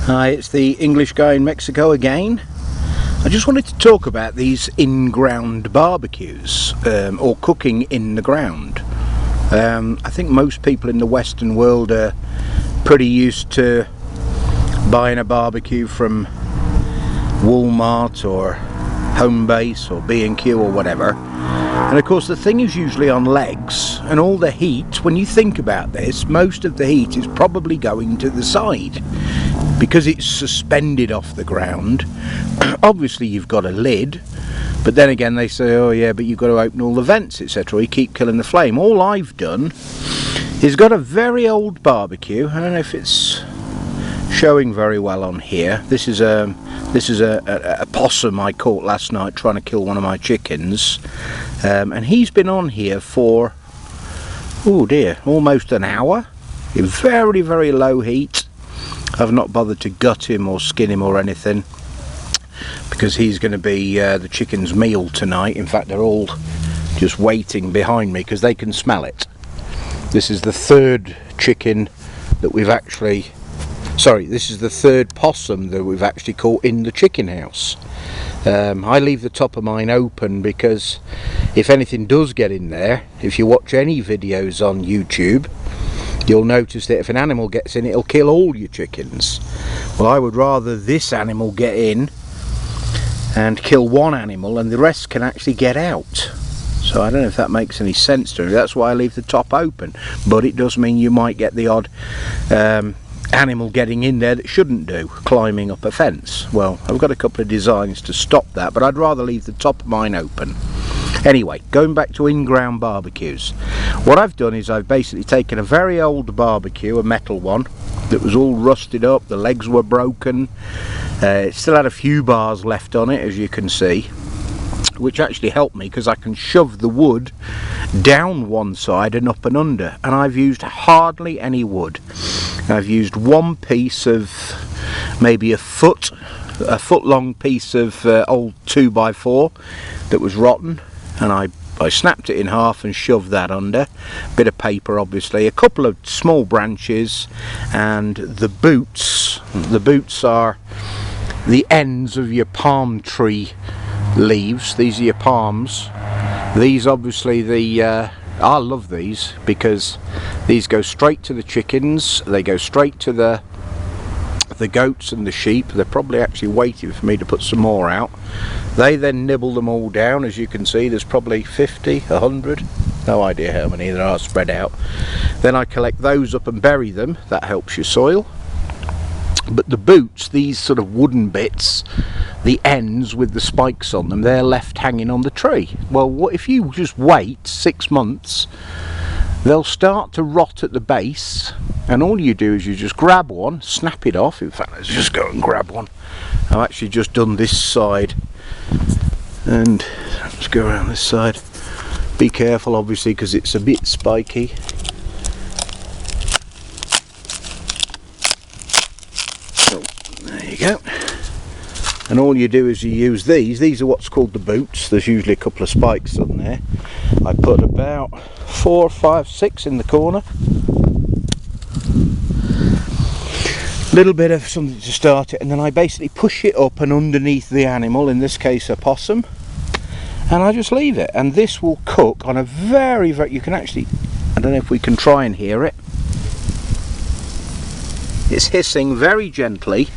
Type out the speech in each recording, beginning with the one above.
Hi, it's the English guy in Mexico again. I just wanted to talk about these in-ground barbecues, or cooking in the ground. I think most people in the Western world are pretty used to buying a barbecue from Walmart or Homebase or B&Q or whatever. And of course the thing is usually on legs, and all the heat, when you think about this, most of the heat is probably going to the side because it's suspended off the ground. Obviously you've got a lid, but then again they say, oh yeah, but you've got to open all the vents, etc. You keep killing the flame. All I've done is got a very old barbecue. I don't know if it's showing very well on here. This is a possum I caught last night trying to kill one of my chickens, and he's been on here for, oh dear, almost an hour in very, very low heat. I've not bothered to gut him or skin him or anything because he's going to be the chicken's meal tonight. In fact, they're all just waiting behind me because they can smell it. This is the third chicken that we've actually, this is the third possum that we've actually caught in the chicken house. I leave the top of mine open because if anything does get in there, if you watch any videos on YouTube, you'll notice that if an animal gets in, it'll kill all your chickens. Well, I would rather this animal get in and kill one animal and the rest can actually get out. So I don't know if that makes any sense to me. That's why I leave the top open. But it does mean you might get the odd animal getting in there that shouldn't do, climbing up a fence. Well, I've got a couple of designs to stop that, but I'd rather leave the top of mine open. Anyway, going back to in-ground barbecues, what I've done is I've basically taken a very old barbecue, a metal one, that was all rusted up, the legs were broken, it still had a few bars left on it, as you can see, which actually helped me because I can shove the wood down one side and up and under, and I've used hardly any wood. I've used one piece of maybe a foot long piece of old 2x4 that was rotten, and I snapped it in half and shoved that under. Bit of paper, obviously, a couple of small branches, and the boots. The boots are the ends of your palm tree leaves. These are your palms. These obviously I love these because these go straight to the chickens, they go straight to the goats and the sheep. They're probably actually waiting for me to put some more out. They then nibble them all down. As you can see, there's probably 50, 100, no idea how many there are spread out. Then I collect those up and bury them. That helps your soil. But the boots, these sort of wooden bits, the ends with the spikes on them, they're left hanging on the tree. Well, what if you just wait 6 months, they'll start to rot at the base, and all you do is you just grab one, snap it off. In fact, let's just go and grab one. I've actually just done this side, and let's go around this side. Be careful, obviously, because it's a bit spiky. So, there you go. And all you do is you use these are what's called the boots. There's usually a couple of spikes on there. I put about 4, 5, 6 in the corner. Little bit of something to start it, and then I basically push it up and underneath the animal, in this case a possum, and I just leave it, and this will cook on a very, very, you can actually, I don't know if we can try and hear it, it's hissing very gently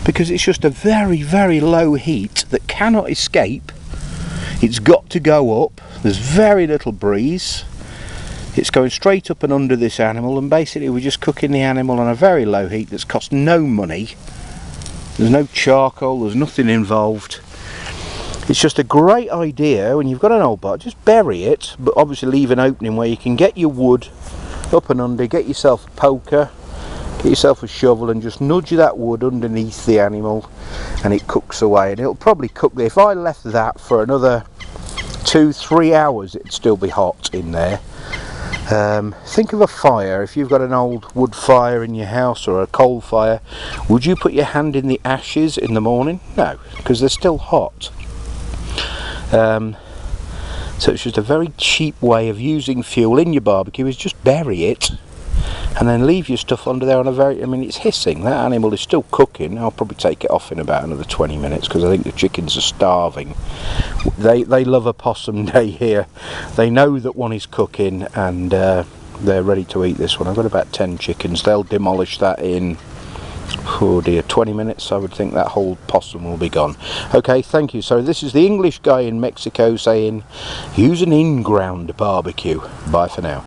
because it's just a very, very low heat that cannot escape. It's got to go up. There's very little breeze. It's going straight up and under this animal, and basically we're just cooking the animal on a very low heat that's cost no money. There's no charcoal, there's nothing involved. It's just a great idea when you've got an old bar, just bury it, but obviously leave an opening where you can get your wood up and under, get yourself a poker, get yourself a shovel and just nudge that wood underneath the animal, and it cooks away. And it'll probably cook, if I left that for another 2-3 hours, it'd still be hot in there. Think of a fire. If you've got an old wood fire in your house or a coal fire, would you put your hand in the ashes in the morning? No, because they're still hot. So it's just a very cheap way of using fuel in your barbecue, is just bury it and then leave your stuff under there on a very, I mean, it's hissing. That animal is still cooking. I'll probably take it off in about another 20 minutes because I think the chickens are starving. They love a possum day here. They know that one is cooking, and they're ready to eat this one. I've got about 10 chickens. They'll demolish that in, oh dear, 20 minutes. I would think that whole possum will be gone. Okay, thank you. So this is the English guy in Mexico saying, use an in-ground barbecue. Bye for now.